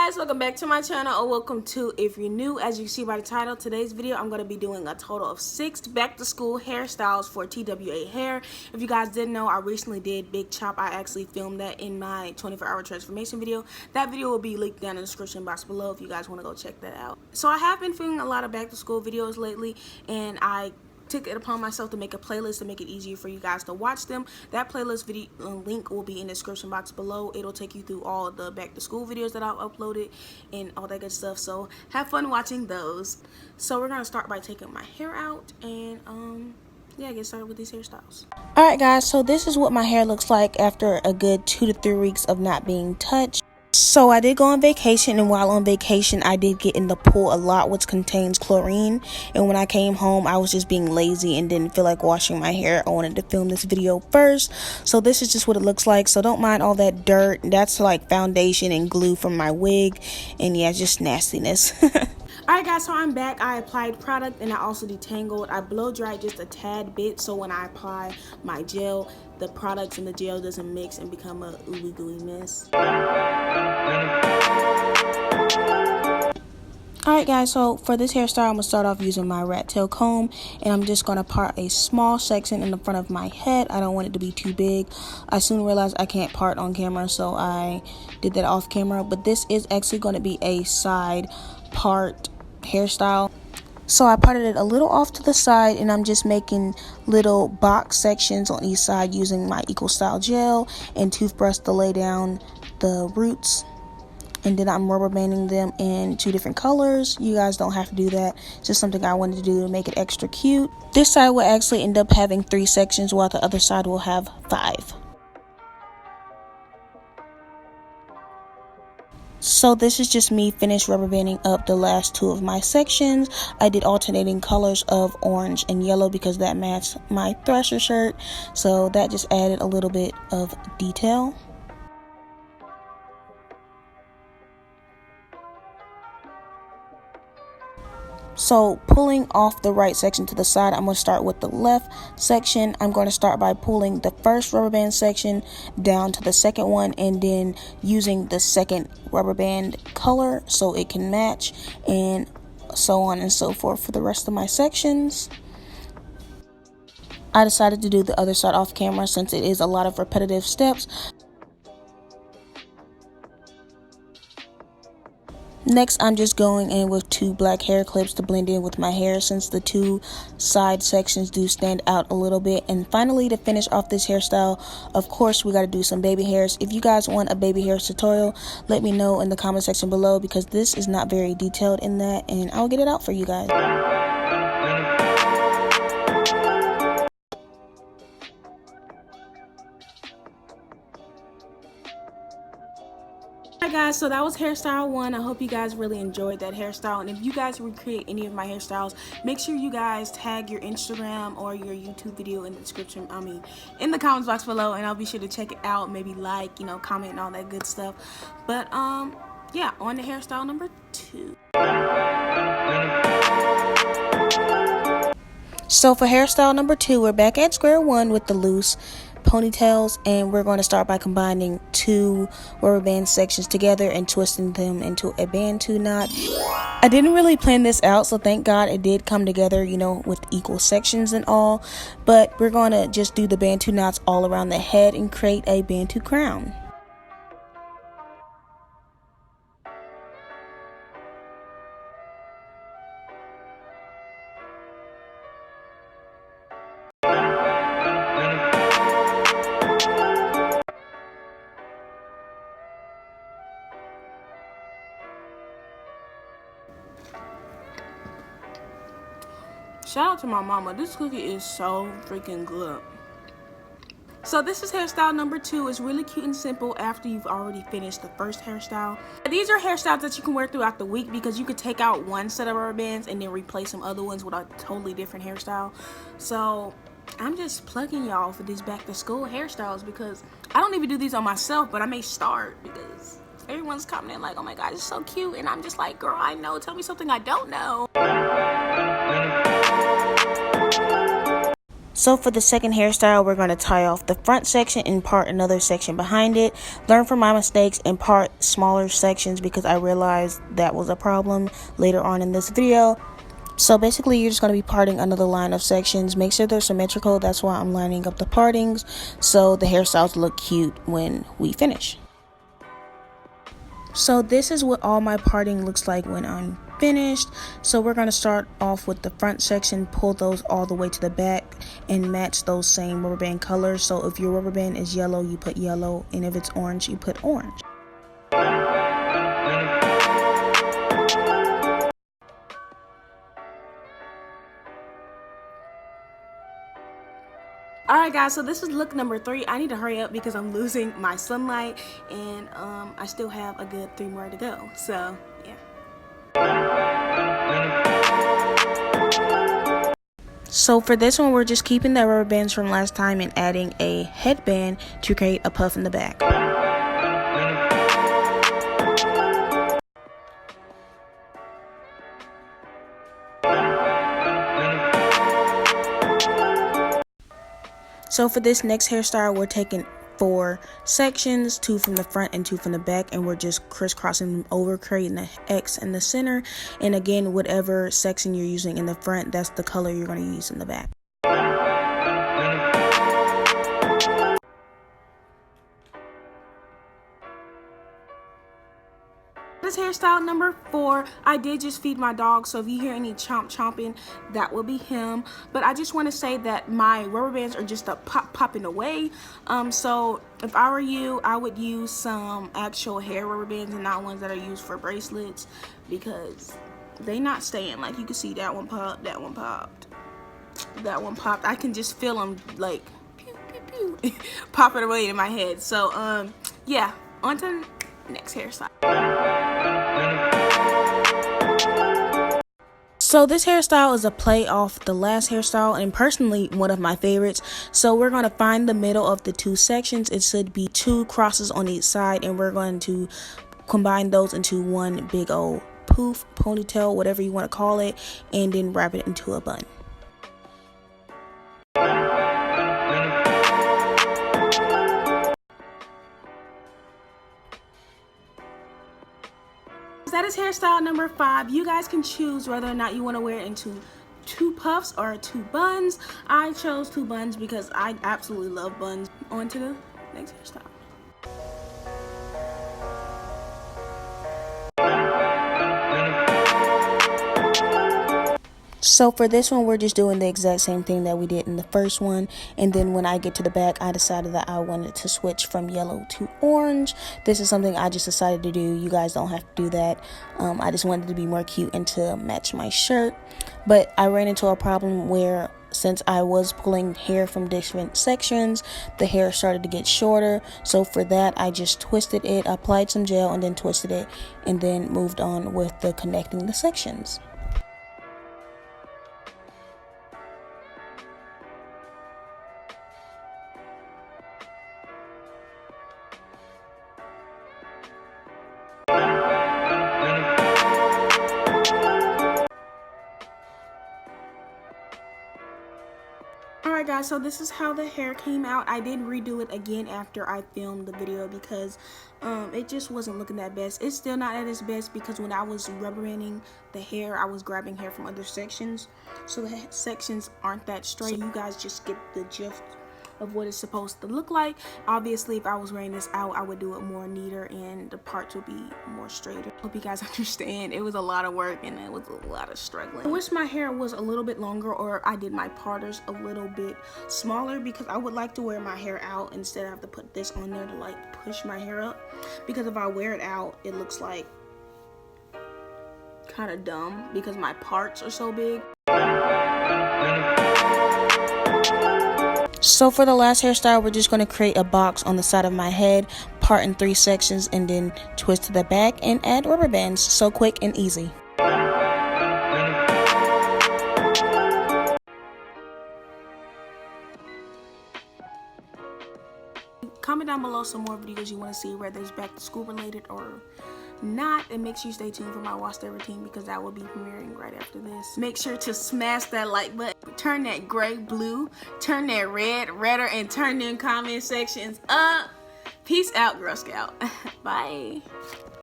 guys, welcome back to my channel, or welcome to if you're new. As you can see by the title, today's video I'm going to be doing a total of 6 back to school hairstyles for TWA hair. If you guys didn't know, I recently did Big Chop. I actually filmed that in my 24-hour transformation video. That video will be linked down in the description box below if you guys want to go check that out. So I have been filming a lot of back to school videos lately, and I took it upon myself to make a playlist to make it easier for you guys to watch them. That playlist video link will be in the description box below. It'll take you through all the back to school videos that I've uploaded and all that good stuff, so have fun watching those. So we're gonna start by taking my hair out and yeah, get started with these hairstyles. Alright guys, so this is what my hair looks like after a good 2 to 3 weeks of not being touched. So I did go on vacation, and while on vacation I did get in the pool a lot, which contains chlorine, and when I came home I was just being lazy and didn't feel like washing my hair. I wanted to film this video first, so this is just what it looks like. So don't mind all that dirt. That's like foundation and glue from my wig, and yeah, just nastiness. Alright guys, so I'm back. I applied product and I also detangled. I blow dried just a tad bit, so when I apply my gel, the products and the gel doesn't mix and become a ooey gooey mess. Alright guys, so for this hairstyle I'm going to start off using my rat tail comb, and I'm just going to part a small section in the front of my head. I don't want it to be too big. I soon realized I can't part on camera, so I did that off camera, but this is actually going to be a side part hairstyle. So I parted it a little off to the side, and I'm just making little box sections on each side using my Equal Style gel and toothbrush to lay down the roots. And then I'm rubber banding them in 2 different colors. You guys don't have to do that. It's just something I wanted to do to make it extra cute. This side will actually end up having 3 sections, while the other side will have 5. So this is just me finished rubber banding up the last 2 of my sections. I did alternating colors of orange and yellow because that matched my Thrasher shirt. So that just added a little bit of detail. So pulling off the right section to the side, I'm going to start with the left section. I'm going to start by pulling the first rubber band section down to the second one, and then using the second rubber band color so it can match, and so on and so forth for the rest of my sections. I decided to do the other side off camera since it is a lot of repetitive steps. Next, I'm just going in with 2 black hair clips to blend in with my hair, since the 2 side sections do stand out a little bit. And finally, to finish off this hairstyle, of course, we got to do some baby hairs. If you guys want a baby hairs tutorial, let me know in the comment section below, because this is not very detailed in that, and I'll get it out for you guys. Alright guys, so that was hairstyle 1. I hope you guys really enjoyed that hairstyle, and if you guys recreate any of my hairstyles, make sure you guys tag your Instagram or your YouTube video in the description, in the comments box below, and I'll be sure to check it out, maybe like, comment and all that good stuff. But yeah, on to hairstyle number 2. So for hairstyle number 2, we're back at square one with the loose ponytails, and we're going to start by combining 2 rubber band sections together and twisting them into a Bantu knot. I didn't really plan this out, so thank God it did come together, with equal sections and all. But we're going to just do the Bantu knots all around the head and create a Bantu crown. Shout out to my mama. This cookie is so freaking good. So this is hairstyle number 2. It's really cute and simple after you've already finished the first hairstyle. These are hairstyles that you can wear throughout the week, because you could take out one set of rubber bands and then replace some other ones with a totally different hairstyle. So I'm just plugging y'all for these back to school hairstyles, because I don't even do these on myself, but I may start because everyone's commenting like, oh my god, it's so cute, and I'm just like, girl, I know, tell me something I don't know. So for the second hairstyle, we're going to tie off the front section and part another section behind it. Learn from my mistakes and part smaller sections because I realized that was a problem later on in this video. So basically, you're just going to be parting another line of sections. Make sure they're symmetrical. That's why I'm lining up the partings so the hairstyles look cute when we finish. So this is what all my parting looks like when I'm finished. So we're going to start off with the front section, pull those all the way to the back and match those same rubber band colors. So if your rubber band is yellow, you put yellow, and if it's orange, you put orange. Alright guys, so this is look number 3. I need to hurry up because I'm losing my sunlight, and I still have a good 3 more to go, so yeah. So for this one, we're just keeping the rubber bands from last time and adding a headband to create a puff in the back. So for this next hairstyle, we're taking 4 sections, 2 from the front and 2 from the back, and we're just crisscrossing them over, creating an X in the center. And again, whatever section you're using in the front, that's the color you're going to use in the back. This hairstyle number 4, I did just feed my dog, so if you hear any chomping, that will be him. But I just want to say that my rubber bands are just popping away. So if I were you, I would use some actual hair rubber bands and not ones that are used for bracelets, because they not staying. Like you can see, that one popped, that one popped, that one popped. I can just feel them like pew pew pew popping away in my head. So yeah, on to the next hairstyle. So this hairstyle is a play off the last hairstyle, and personally one of my favorites. So we're going to find the middle of the 2 sections. It should be 2 crosses on each side, and we're going to combine those into one big old poof, ponytail, whatever you want to call it, and then wrap it into a bun. That is hairstyle number 5. You guys can choose whether or not you want to wear it into 2 puffs or 2 buns. I chose 2 buns because I absolutely love buns. On to the next hairstyle. So for this one, we're just doing the exact same thing that we did in the first one, and then when I get to the back, I decided that I wanted to switch from yellow to orange. This is something I just decided to do. You guys don't have to do that. I just wanted to be more cute and to match my shirt. But I ran into a problem where, since I was pulling hair from different sections, the hair started to get shorter. So for that, I just twisted it, applied some gel, and then twisted it, and then moved on with the connecting the sections. Alright guys, so this is how the hair came out. I did redo it again after I filmed the video because it just wasn't looking that best. It's still not at its best because when I was rubber banding the hair, I was grabbing hair from other sections, so the sections aren't that straight. You guys just get the gist of what it's supposed to look like. Obviously, if I was wearing this out, I would do it more neater and the parts would be more straighter. Hope you guys understand. It was a lot of work and it was a lot of struggling. I wish my hair was a little bit longer, or I did my parters a little bit smaller, because I would like to wear my hair out instead of have to put this on there to like push my hair up, because if I wear it out, it looks like kind of dumb because my parts are so big. So for the last hairstyle, we're just going to create a box on the side of my head, part in 3 sections, and then twist to the back and add rubber bands. So quick and easy. Comment down below some more videos you want to see, whether it's back to school related or not, then make sure you stay tuned for my wash day routine because that will be premiering right after this. Make sure to smash that like button, turn that gray blue, turn that red redder, and turn them comment sections up. Peace out, Girl Scout. Bye.